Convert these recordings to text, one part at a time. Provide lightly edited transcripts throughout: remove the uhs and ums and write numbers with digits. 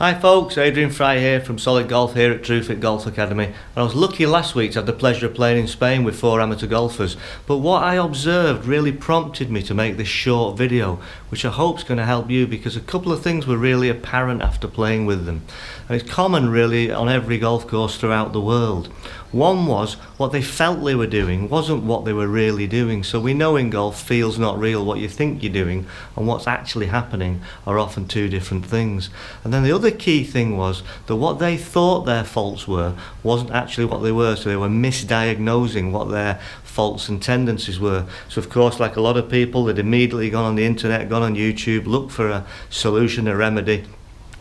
Hi folks, Adrian here from Solid Golf here at True Fit Golf Academy. And I was lucky last week to have the pleasure of playing in Spain with 4 amateur golfers. But what I observed really prompted me to make this short video, which I hope is going to help you, because a couple of things were really apparent after playing with them. And it's common really on every golf course throughout the world. One was what they felt they were doing wasn't what they were really doing. So we know in golf, feel's not real. What you think you're doing and what's actually happening are often two different things. And then the other key thing was that what they thought their faults were wasn't actually what they were. So they were misdiagnosing what their faults and tendencies were. So of course, like a lot of people, they'd immediately gone on the internet, gone on YouTube, looked for a solution, a remedy,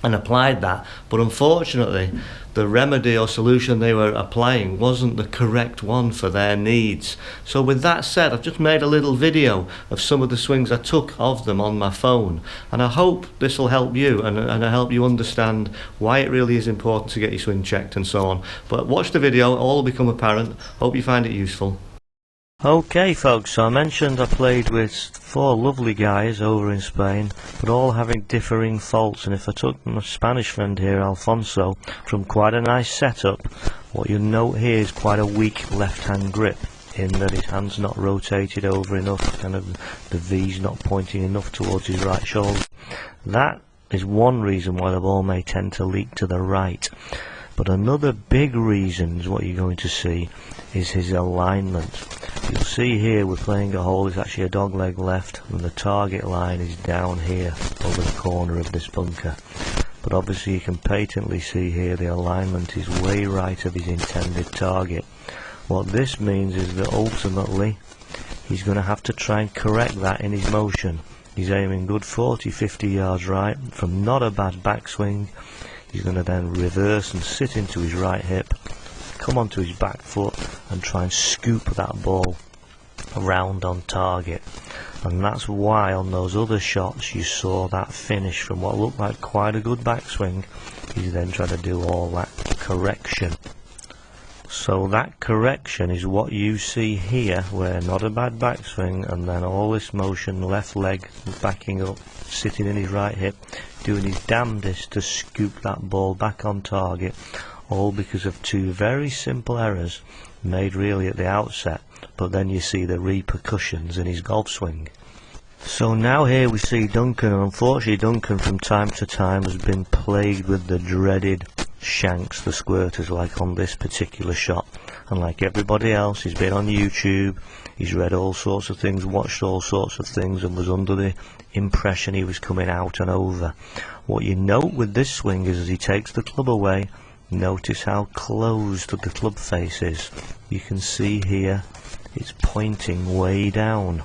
and applied that. But unfortunately, the remedy or solution they were applying wasn't the correct one for their needs. So with that said, I've just made a little video of some of the swings I took of them on my phone, and I hope this will help you and help you understand why it really is important to get your swing checked and so on. But watch the video, all will become apparent. Hope you find it useful. Okay folks, so I mentioned I played with 4 lovely guys over in Spain, but all having differing faults, and if I took my Spanish friend here, Alfonso, from quite a nice setup, what you'll note here is quite a weak left hand grip, in that his hand's not rotated over enough, kind of the V's not pointing enough towards his right shoulder. That is one reason why the ball may tend to leak to the right. But another big reason is what you're going to see is his alignment. You'll see here we're playing a hole, it's actually a dogleg left, and the target line is down here over the corner of this bunker. But obviously you can patently see here the alignment is way right of his intended target. What this means is that ultimately he's going to have to try and correct that in his motion. He's aiming good 40-50 yards right from not a bad backswing. He's going to then reverse and sit into his right hip, come onto his back foot and try and scoop that ball around on target. And that's why on those other shots you saw that finish from what looked like quite a good backswing. He's then trying to do all that correction. So that correction is what you see here, where not a bad backswing and then all this motion, left leg backing up, sitting in his right hip, doing his damnedest to scoop that ball back on target, all because of 2 very simple errors made really at the outset, but then you see the repercussions in his golf swing. So now here we see Duncan, and unfortunately Duncan from time to time has been plagued with the dreaded shanks, the squirters, like on this particular shot. And like everybody else, he's been on YouTube, he's read all sorts of things, watched all sorts of things, and was under the impression he was coming out and over. What you note with this swing is as he takes the club away, notice how closed the club face is. You can see here it's pointing way down.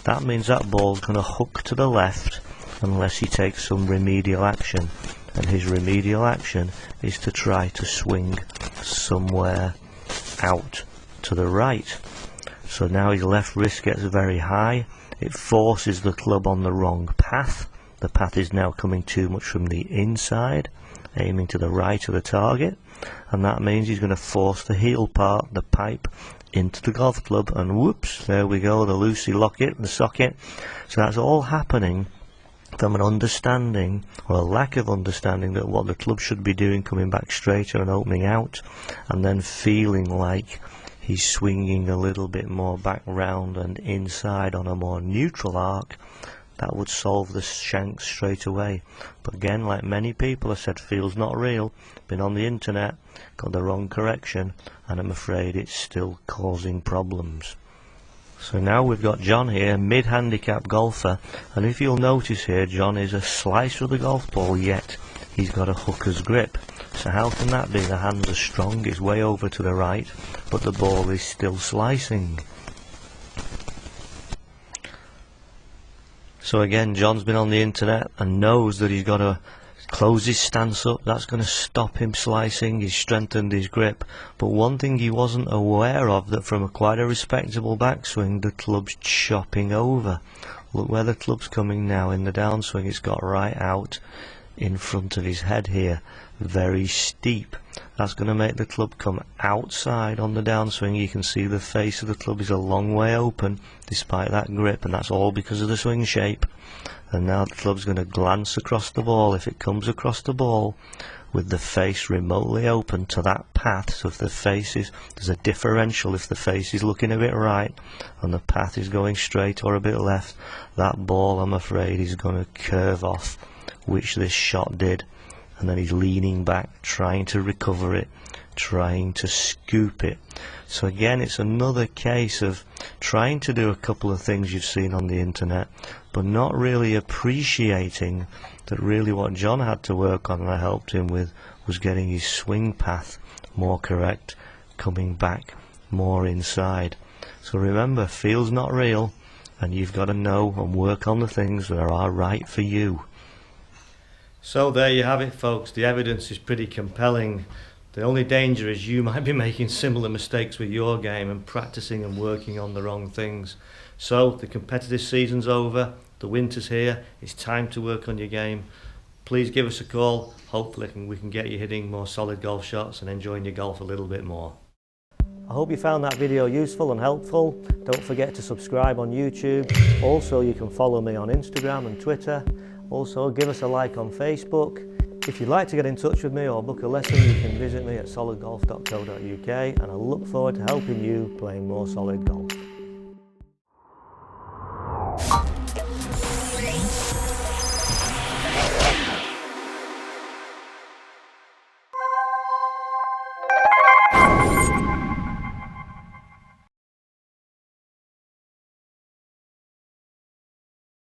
That means that ball's going to hook to the left unless he takes some remedial action, and his remedial action is to try to swing somewhere out to the right. So now his left wrist gets very high, it forces the club on the wrong path. The path is now coming too much from the inside, aiming to the right of the target, and that means he's going to force the heel part, the pipe, into the golf club, and whoops, there we go, the loosey locket, the socket. So that's all happening from an understanding, or a lack of understanding, that what the club should be doing, coming back straighter and opening out, and then feeling like he's swinging a little bit more back round and inside on a more neutral arc. That would solve the shank straight away. But again, like many people have said, feel's not real, been on the internet, got the wrong correction, and I'm afraid it's still causing problems. So now we've got John here, mid-handicap golfer, and if you'll notice here, John is a slicer of the golf ball, yet he's got a hooker's grip. So how can that be? The hands are strong, it's way over to the right, but the ball is still slicing. So again, John's been on the internet and knows that he's got to close his stance up. That's going to stop him slicing. He's strengthened his grip. But one thing he wasn't aware of, that from quite a respectable backswing, the club's chopping over. Look where the club's coming now in the downswing. It's got right out in front of his head here. Very steep. That's going to make the club come outside on the downswing. You can see the face of the club is a long way open despite that grip, and that's all because of the swing shape. And now the club's going to glance across the ball. If it comes across the ball with the face remotely open to that path, so if the face is, there's a differential if the face is looking a bit right and the path is going straight or a bit left, that ball, I'm afraid, is going to curve off, which this shot did. And then he's leaning back, trying to recover it, trying to scoop it. So again, it's another case of trying to do a couple of things you've seen on the internet, but not really appreciating that really what John had to work on, and I helped him with, was getting his swing path more correct, coming back more inside. So remember, feel's not real, and you've got to know and work on the things that are right for you. So there you have it, folks. The evidence is pretty compelling. The only danger is you might be making similar mistakes with your game and practicing and working on the wrong things. So the competitive season's over, the winter's here, it's time to work on your game. Please give us a call. Hopefully we can get you hitting more solid golf shots and enjoying your golf a little bit more. I hope you found that video useful and helpful. Don't forget to subscribe on YouTube. Also, you can follow me on Instagram and Twitter. Also, give us a like on Facebook. If you'd like to get in touch with me or book a lesson, you can visit me at solidgolf.co.uk, and I look forward to helping you playing more solid golf.